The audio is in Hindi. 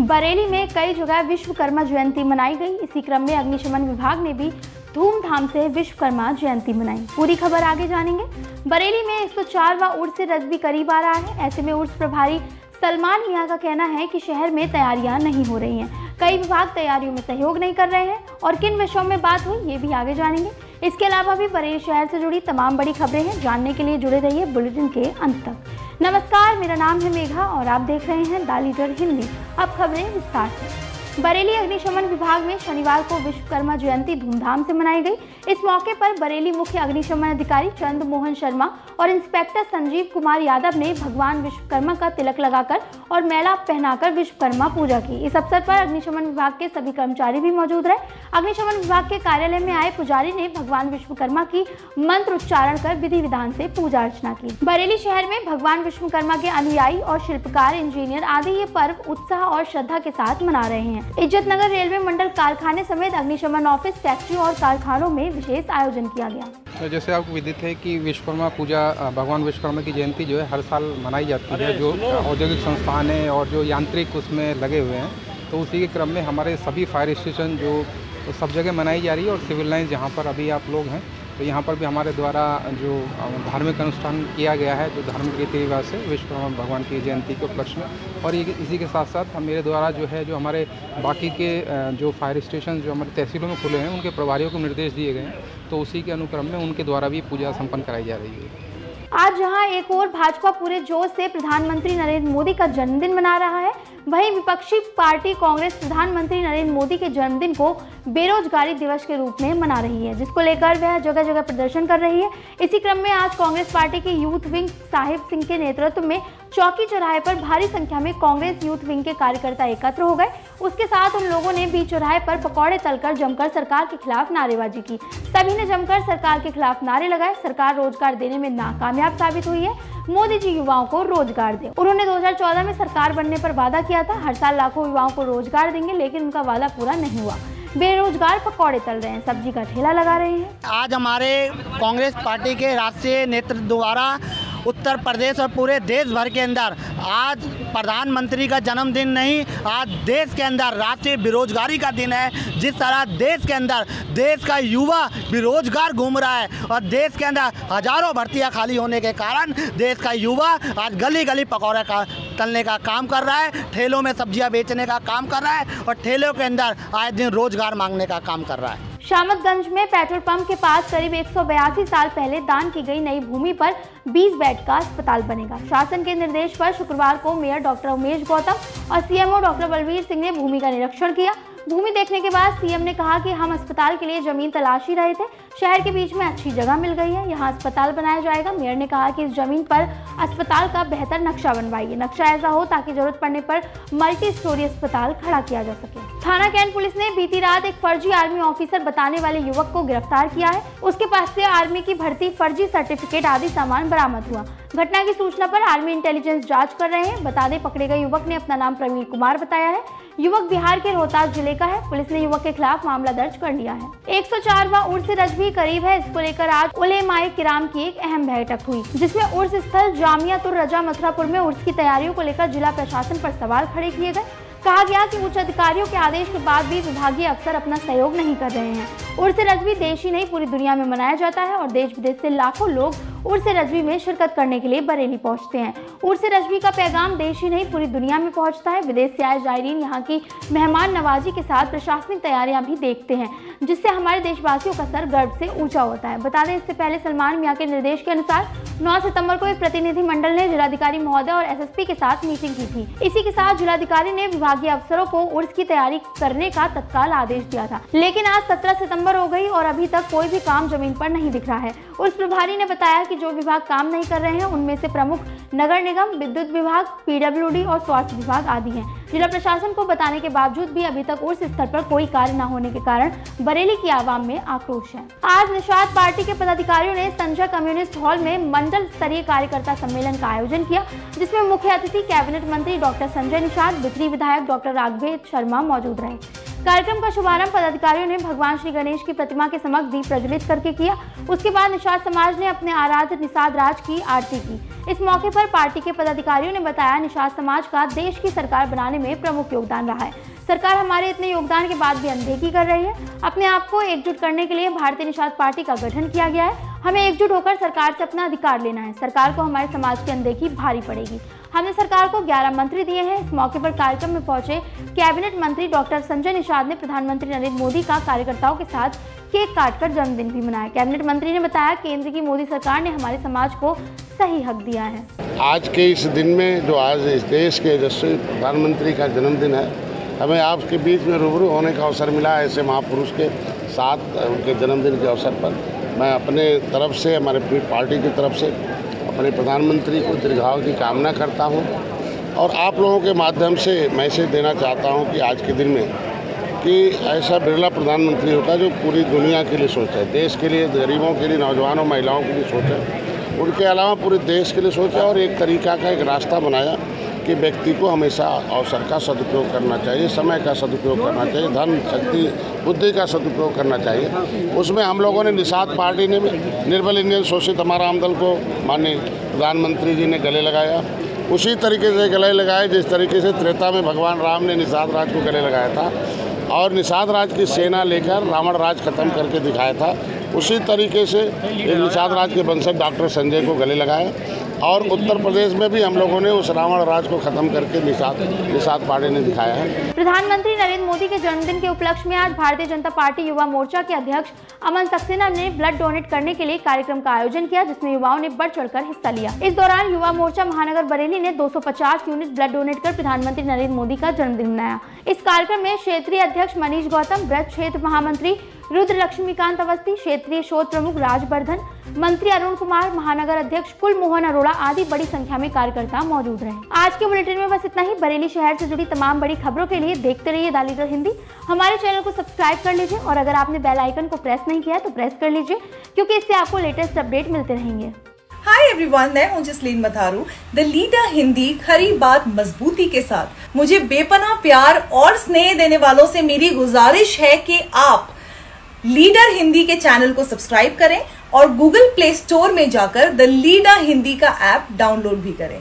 बरेली में कई जगह विश्वकर्मा जयंती मनाई गई। इसी क्रम में अग्निशमन विभाग ने भी धूमधाम से विश्वकर्मा जयंती मनाई। पूरी खबर आगे जानेंगे। बरेली में 104वां उर्स रजबी करीब आ रहा है। ऐसे में उर्स प्रभारी सलमान मियां का कहना है कि शहर में तैयारियां नहीं हो रही हैं। कई विभाग तैयारियों में सहयोग नहीं कर रहे हैं और किन विषयों में बात हुई ये भी आगे जानेंगे। इसके अलावा भी बरेली शहर से जुड़ी तमाम बड़ी खबरें हैं। जानने के लिए जुड़े रहिए बुलेटिन के अंत तक। नमस्कार, मेरा नाम है मेघा और आप देख रहे हैं द लीडर हिंदी। अब खबरें विस्तार से। बरेली अग्निशमन विभाग में शनिवार को विश्वकर्मा जयंती धूमधाम से मनाई गई। इस मौके पर बरेली मुख्य अग्निशमन अधिकारी चंद्र मोहन शर्मा और इंस्पेक्टर संजीव कुमार यादव ने भगवान विश्वकर्मा का तिलक लगाकर और मेला पहनाकर विश्वकर्मा पूजा की। इस अवसर पर अग्निशमन विभाग के सभी कर्मचारी भी मौजूद रहे। अग्निशमन विभाग के कार्यालय में आए पुजारी ने भगवान विश्वकर्मा की मंत्र उच्चारण कर विधि विधान से पूजा अर्चना की। बरेली शहर में भगवान विश्वकर्मा के अनुयायी और शिल्पकार, इंजीनियर आदि ये पर्व उत्साह और श्रद्धा के साथ मना रहे हैं। इज्जतनगर रेलवे मंडल कारखाने समेत अग्निशमन ऑफिस, फैक्ट्री और कारखानों में विशेष आयोजन किया गया। तो जैसे आपको विदित है कि विश्वकर्मा पूजा, भगवान विश्वकर्मा की जयंती जो है हर साल मनाई जाती है। जो औद्योगिक संस्थान है और जो यांत्रिक उसमें लगे हुए हैं, तो उसी के क्रम में हमारे सभी फायर स्टेशन जो सब जगह मनाई जा रही है। और सिविल लाइन जहाँ पर अभी आप लोग हैं, तो यहाँ पर भी हमारे द्वारा जो धार्मिक अनुष्ठान किया गया है, जो धार्मिक रीति रिवाज से विश्वकर्मा भगवान की जयंती के उपलक्ष्य में। और इसी के साथ साथ मेरे द्वारा जो है, जो हमारे बाकी के जो फायर स्टेशन जो हमारे तहसीलों में खुले हैं, उनके प्रभारियों को निर्देश दिए गए हैं। तो उसी के अनुक्रम में उनके द्वारा भी पूजा संपन्न कराई जा रही है। आज जहां एक और भाजपा पूरे जोश से प्रधानमंत्री नरेंद्र मोदी का जन्मदिन मना रहा है, वहीं विपक्षी पार्टी कांग्रेस प्रधानमंत्री नरेंद्र मोदी के जन्मदिन को बेरोजगारी दिवस के रूप में मना रही है, जिसको लेकर वह जगह जगह प्रदर्शन कर रही है। इसी क्रम में आज कांग्रेस पार्टी के यूथ विंग साहिब सिंह के नेतृत्व में चौकी चौराहे पर भारी संख्या में कांग्रेस यूथ विंग के कार्यकर्ता एकत्र हो गए। उसके साथ उन लोगों ने बीच चौराहे पर पकौड़े तलकर जमकर सरकार के खिलाफ नारेबाजी की। सभी ने जमकर सरकार के खिलाफ नारे लगाए। सरकार रोजगार देने में नाकामयाब साबित हुई है। मोदी जी युवाओं को रोजगार दे। उन्होंने 2014 में सरकार बनने पर वादा किया था, हर साल लाखों युवाओं को रोजगार देंगे, लेकिन उनका वादा पूरा नहीं हुआ। बेरोजगार पकौड़े तल रहे हैं, सब्जी का ठेला लगा रहे हैं। आज हमारे कांग्रेस पार्टी के राष्ट्रीय नेतृत्व द्वारा उत्तर प्रदेश और पूरे देश भर के अंदर आज प्रधानमंत्री का जन्मदिन नहीं, आज देश के अंदर राष्ट्रीय बेरोजगारी का दिन है। जिस तरह देश के अंदर देश का युवा बेरोजगार घूम रहा है और देश के अंदर हजारों भर्तियां खाली होने के कारण देश का युवा आज गली गली पकौड़े का तलने का काम कर रहा है, ठेलों में सब्जियां बेचने का काम कर रहा है और ठेलों के अंदर आए दिन रोजगार मांगने का काम कर रहा है। शामतगंज में पेट्रोल पंप के पास करीब 182 साल पहले दान की गई नई भूमि पर 20 बेड का अस्पताल बनेगा। शासन के निर्देश पर शुक्रवार को मेयर डॉक्टर उमेश गौतम और सीएमओ डॉक्टर बलवीर सिंह ने भूमि का निरीक्षण किया। भूमि देखने के बाद सीएम ने कहा कि हम अस्पताल के लिए जमीन तलाश ही रहे थे, शहर के बीच में अच्छी जगह मिल गई है, यहाँ अस्पताल बनाया जाएगा। मेयर ने कहा कि इस जमीन पर अस्पताल का बेहतर नक्शा बनवाइए। नक्शा ऐसा हो ताकि जरूरत पड़ने पर मल्टी स्टोरी अस्पताल खड़ा किया जा सके। थाना कैंट पुलिस ने बीती रात एक फर्जी आर्मी ऑफिसर बताने वाले युवक को गिरफ्तार किया है। उसके पास से आर्मी की भर्ती, फर्जी सर्टिफिकेट आदि सामान बरामद हुआ। घटना की सूचना पर आर्मी इंटेलिजेंस जांच कर रहे हैं। बता दें, पकड़े गए युवक ने अपना नाम प्रवीण कुमार बताया है। युवक बिहार के रोहतास जिले का है। पुलिस ने युवक के खिलाफ मामला दर्ज कर लिया है। 104वां उर्स रजबी करीब है। इसको लेकर आज उलेमाए किराम की एक अहम बैठक हुई, जिसमें उर्स स्थल जामियातुर रजा मथुरापुर में उर्स की तैयारियों को लेकर जिला प्रशासन पर सवाल खड़े किए गए। कहा गया कि उच्च अधिकारियों के आदेश के बाद भी विभागीय अफसर अपना सहयोग नहीं कर रहे हैं। उर्स रजबी देश ही नहीं पूरी दुनिया में मनाया जाता है और देश विदेश से लाखों लोग उर्स रजबी में शिरकत करने के लिए बरेली पहुंचते हैं। उर्स रजबी का पैगाम देश ही नहीं पूरी दुनिया में पहुंचता है। विदेश से आए जायरीन यहाँ की मेहमान नवाजी के साथ प्रशासनिक तैयारियां भी देखते हैं, जिससे हमारे देशवासियों का सर गर्व से ऊंचा होता है। बता दें, इससे पहले सलमान मियां के निर्देश के अनुसार 9 सितंबर को एक प्रतिनिधि मंडल ने जिलाधिकारी महोदय और एसएसपी के साथ मीटिंग की थी। इसी के साथ जिलाधिकारी ने विभागीय अफसरों को उर्स की तैयारी करने का तत्काल आदेश दिया था, लेकिन आज 17 सितंबर हो गई और अभी तक कोई भी काम जमीन पर नहीं दिख रहा है। उर्स प्रभारी ने बताया कि जो विभाग काम नहीं कर रहे हैं उनमें से प्रमुख नगर निगम, विद्युत विभाग, पीडब्ल्यूडी और स्वास्थ्य विभाग आदि हैं। जिला प्रशासन को बताने के बावजूद भी अभी तक उर्स स्थल पर कोई कार्य न होने के कारण बरेली की आवाम में आक्रोश है। आज निषाद पार्टी के पदाधिकारियों ने संजय कम्युनिस्ट हॉल में मंडल स्तरीय कार्यकर्ता सम्मेलन का आयोजन किया, जिसमें मुख्य अतिथि कैबिनेट मंत्री डॉक्टर संजय निषाद, बिथरी विधायक डॉक्टर राघवेद शर्मा मौजूद रहे। कार्यक्रम का शुभारंभ पदाधिकारियों ने भगवान श्री गणेश की प्रतिमा के समक्ष दीप प्रज्वलित करके किया। उसके बाद निषाद समाज ने अपने आराध्य निषाद राज की आरती की। इस मौके पर पार्टी के पदाधिकारियों ने बताया, निषाद समाज का देश की सरकार बनाने में प्रमुख योगदान रहा है। सरकार हमारे इतने योगदान के बाद भी अनदेखी कर रही है। अपने आप को एकजुट करने के लिए भारतीय निषाद पार्टी का गठन किया गया है। हमें एकजुट होकर सरकार से अपना अधिकार लेना है। सरकार को हमारे समाज की अनदेखी भारी पड़ेगी। हमने सरकार को 11 मंत्री दिए हैं। इस मौके पर कार्यक्रम में पहुंचे कैबिनेट मंत्री डॉक्टर संजय निषाद ने प्रधानमंत्री नरेंद्र मोदी का कार्यकर्ताओं के साथ केक काटकर जन्मदिन भी मनाया। कैबिनेट मंत्री ने बताया, केंद्र की मोदी सरकार ने हमारे समाज को सही हक दिया है। आज के इस दिन में, जो आज इस देश के यशस्वी प्रधानमंत्री का जन्मदिन है, हमें आपके बीच में रूबरू होने का अवसर मिला। ऐसे महापुरुष के साथ उनके जन्मदिन के अवसर पर मैं अपने तरफ से, हमारे पार्टी की तरफ से अपने प्रधानमंत्री को दीर्घायु की कामना करता हूं और आप लोगों के माध्यम से मैसेज देना चाहता हूं कि आज के दिन में कि ऐसा बिरला प्रधानमंत्री होगा जो पूरी दुनिया के लिए सोचे, देश के लिए, गरीबों के लिए, नौजवानों महिलाओं के लिए सोचे, उनके अलावा पूरे देश के लिए सोचा और एक तरीका का एक रास्ता बनाया कि व्यक्ति को हमेशा अवसर का सदुपयोग करना चाहिए, समय का सदुपयोग करना चाहिए, धन, शक्ति, बुद्धि का सदुपयोग करना चाहिए। उसमें हम लोगों ने निषाद पार्टी ने निर्बल इंडियन शोषित हमारा आम दल को माननीय प्रधानमंत्री जी ने गले लगाया, उसी तरीके से गले लगाए जिस तरीके से त्रेता में भगवान राम ने निषाद राज को गले लगाया था और निषाद राज की सेना लेकर रावण राज खत्म करके दिखाया था। उसी तरीके से निषाद राज के वंशज डॉक्टर संजय को गले लगाया और उत्तर प्रदेश में भी हम लोगों ने उस रावण राज को खत्म करके निषाद पार्टी ने दिखाया है। प्रधानमंत्री नरेंद्र मोदी के जन्मदिन के उपलक्ष्य में आज भारतीय जनता पार्टी युवा मोर्चा के अध्यक्ष अमन सक्सेना ने ब्लड डोनेट करने के लिए कार्यक्रम का आयोजन किया, जिसमें युवाओं ने बढ़ चढ़कर हिस्सा लिया। इस दौरान युवा मोर्चा महानगर बरेली ने 250 यूनिट ब्लड डोनेट कर प्रधानमंत्री नरेंद्र मोदी का जन्मदिन मनाया। इस कार्यक्रम में क्षेत्रीय अध्यक्ष मनीष गौतम, ब्रज क्षेत्र महामंत्री रुद्र लक्ष्मीकांत अवस्थी, क्षेत्रीय शोध प्रमुख राजवर्धन, मंत्री अरुण कुमार, महानगर अध्यक्ष कुलमोहन अरोड़ा आदि बड़ी संख्या में कार्यकर्ता मौजूद रहे। आज के बुलेटिन में बस इतना ही। बरेली शहर से जुड़ी तमाम बड़ी खबरों के लिए देखते रहिए द लीडर हिंदी। हमारे चैनल को सब्सक्राइब कर लीजिए और अगर आपने बेल आइकन को प्रेस नहीं किया है तो प्रेस कर लीजिए, क्योंकि इससे आपको लेटेस्ट अपडेट मिलते रहेंगे। हाय एवरीवन, मैं हूं जसलीन मथारू, द लीडर हिंदी, खरी बात मजबूती के साथ। मुझे बेपनाह प्यार और स्नेह देने वालों से मेरी गुजारिश है कि आप लीडर हिंदी के चैनल को सब्सक्राइब करें और गूगल प्ले स्टोर में जाकर द लीडर हिंदी का ऐप डाउनलोड भी करें।